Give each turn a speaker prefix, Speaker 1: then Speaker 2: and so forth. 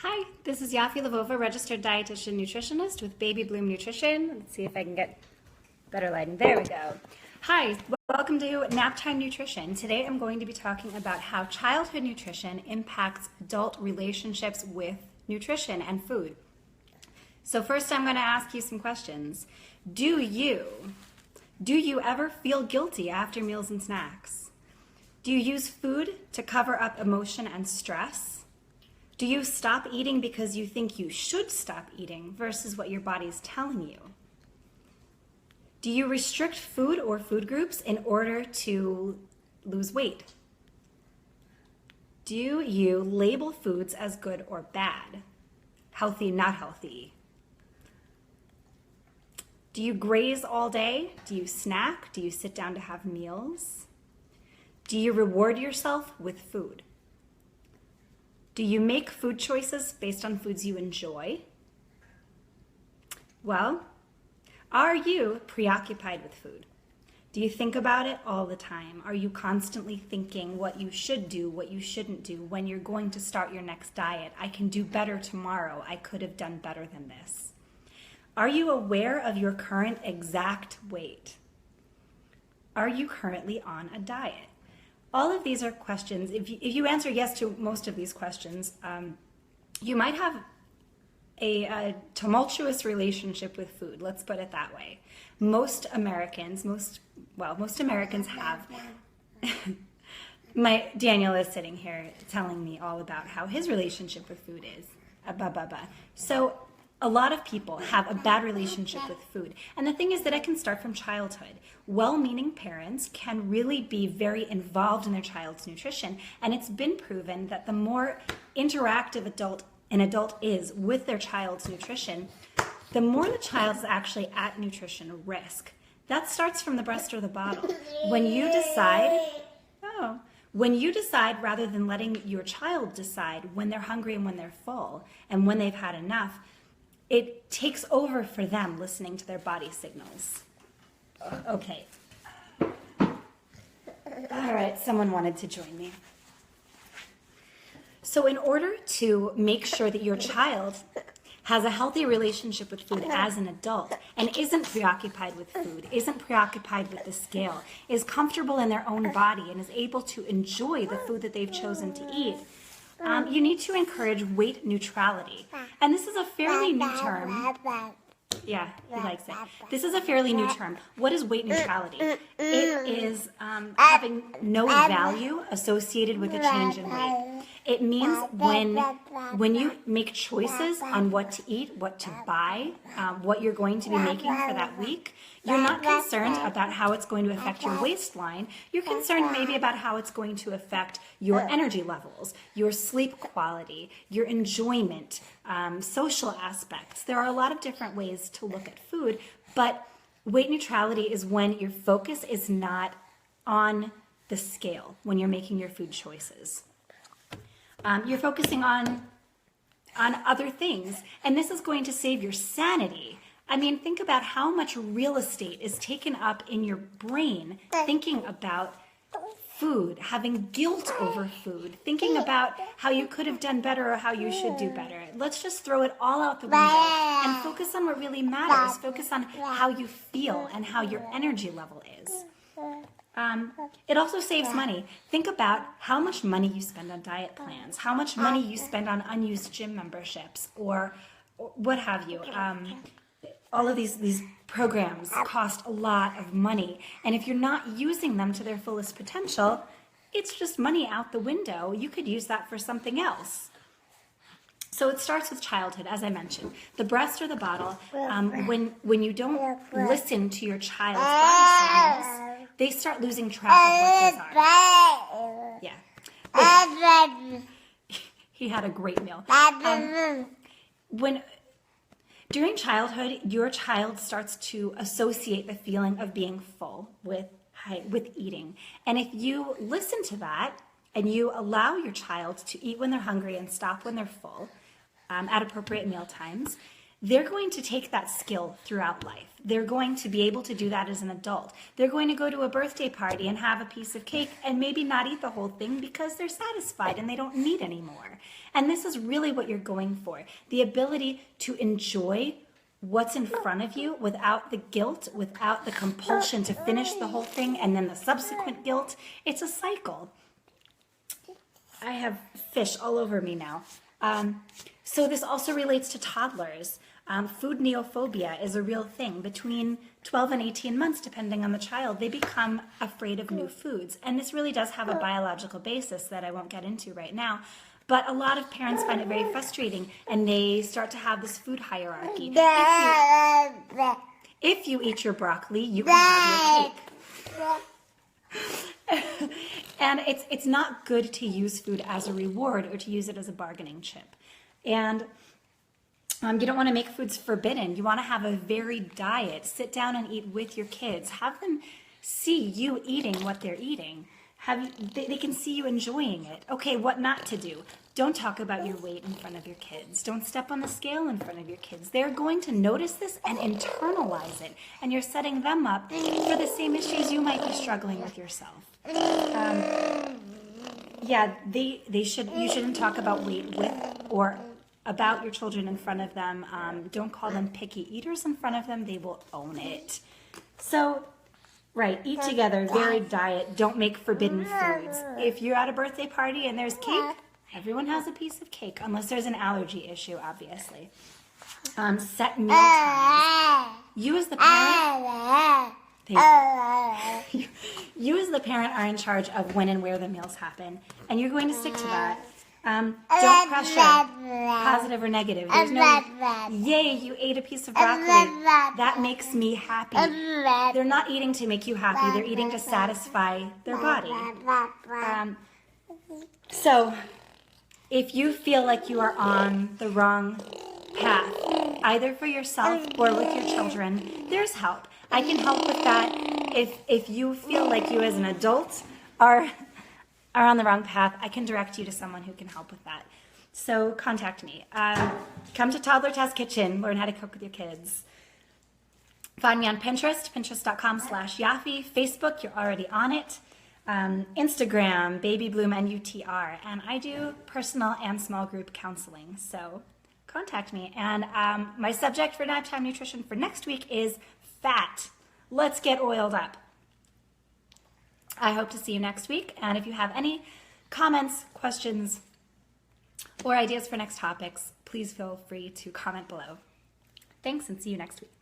Speaker 1: Hi, this is Yaffi Lvova, registered dietitian nutritionist with Baby Bloom Nutrition. Let's see if I can get better lighting. There we go. Hi, welcome to Naptime Nutrition. Today I'm going to be talking about how childhood nutrition impacts adult relationships with nutrition and food. So first I'm going to ask you some questions. Do you ever feel guilty after meals and snacks? Do you use food to cover up emotion and stress? Do you stop eating because you think you should stop eating versus what your body's telling you? Do you restrict food or food groups in order to lose weight? Do you label foods as good or bad? Healthy, not healthy? Do you graze all day? Do you snack? Do you sit down to have meals? Do you reward yourself with food? Do you make food choices based on foods you enjoy? Well, are you preoccupied with food? Do you think about it all the time? Are you constantly thinking what you should do, what you shouldn't do, when you're going to start your next diet? I can do better tomorrow. I could have done better than this. Are you aware of your current exact weight? Are you currently on a diet? All of these are questions. If you answer yes to most of these questions, you might have a tumultuous relationship with food. Let's put it that way. Most Americans have. Daniel is sitting here telling me all about how his relationship with food is. So a lot of people have a bad relationship with food. And the thing is that it can start from childhood. Well-meaning parents can really be very involved in their child's nutrition. And it's been proven that the more interactive an adult is with their child's nutrition, the more the child is actually at nutrition risk. That starts from the breast or the bottle. When you decide rather than letting your child decide when they're hungry and when they're full and when they've had enough, it takes over for them listening to their body signals. Okay. All right, someone wanted to join me. So in order to make sure that your child has a healthy relationship with food as an adult and isn't preoccupied with food, isn't preoccupied with the scale, is comfortable in their own body and is able to enjoy the food that they've chosen to eat, you need to encourage weight neutrality. And this is a fairly new term. Yeah, he likes it. This is a fairly new term. What is weight neutrality? It is having no value associated with a change in weight. It means when you make choices on what to eat, what to buy, what you're going to be making for that week, you're not concerned about how it's going to affect your waistline. You're concerned maybe about how it's going to affect your energy levels, your sleep quality, your enjoyment, social aspects. There are a lot of different ways to look at food, but weight neutrality is when your focus is not on the scale when you're making your food choices. You're focusing on other things, and this is going to save your sanity. I mean, think about how much real estate is taken up in your brain thinking about food, having guilt over food, thinking about how you could have done better or how you should do better. Let's just throw it all out the window and focus on what really matters. Focus on how you feel and how your energy level is. It also saves money. Think about how much money you spend on diet plans, how much money you spend on unused gym memberships, or what have you. All of these programs cost a lot of money, and if you're not using them to their fullest potential, it's just money out the window. You could use that for something else. So it starts with childhood, as I mentioned. The breast or the bottle, when you don't listen to your child's body signals, they start losing track of what those are. Yeah. He had a great meal. During childhood, your child starts to associate the feeling of being full with eating. And if you listen to that and you allow your child to eat when they're hungry and stop when they're full at appropriate meal times, they're going to take that skill throughout life. They're going to be able to do that as an adult. They're going to go to a birthday party and have a piece of cake and maybe not eat the whole thing because they're satisfied and they don't need any more. And this is really what you're going for. The ability to enjoy what's in front of you without the guilt, without the compulsion to finish the whole thing and then the subsequent guilt. It's a cycle. I have fish all over me now. So this also relates to toddlers. Food neophobia is a real thing. Between 12 and 18 months, depending on the child, they become afraid of new foods. And this really does have a biological basis that I won't get into right now. But a lot of parents find it very frustrating, and they start to have this food hierarchy. If you eat your broccoli, you can have your cake. And it's not good to use food as a reward or to use it as a bargaining chip. And you don't want to make foods forbidden. You want to have a varied diet. Sit down and eat with your kids. Have them see you eating what they're eating. They can see you enjoying it. Okay, what not to do. Don't talk about your weight in front of your kids. Don't step on the scale in front of your kids. They're going to notice this and internalize it. And you're setting them up for the same issues you might be struggling with yourself. You shouldn't talk about weight with or about your children in front of them. Don't call them picky eaters in front of them. They will own it. So, right, eat together, varied diet. Don't make forbidden foods. If you're at a birthday party and there's cake, everyone has a piece of cake, unless there's an allergy issue, obviously. Set meal times. You as the parent... You as the parent are in charge of when and where the meals happen, and you're going to stick to that. Don't pressure, positive or negative. There's no, yay, you ate a piece of broccoli. That makes me happy. They're not eating to make you happy. They're eating to satisfy their body. So if you feel like you are on the wrong path, either for yourself or with your children, there's help. I can help with that. If you feel like you as an adult are on the wrong path, I can direct you to someone who can help with that. So contact me. Come to Toddler Test Kitchen, learn how to cook with your kids. Find me on Pinterest, pinterest.com/Yaffi. Facebook, you're already on it. Instagram, babybloomnutr. And I do personal and small group counseling, so contact me. And my subject for Nighttime Nutrition for next week is fat. Let's get oiled up. I hope to see you next week. And if you have any comments, questions, or ideas for next topics, please feel free to comment below. Thanks, and see you next week.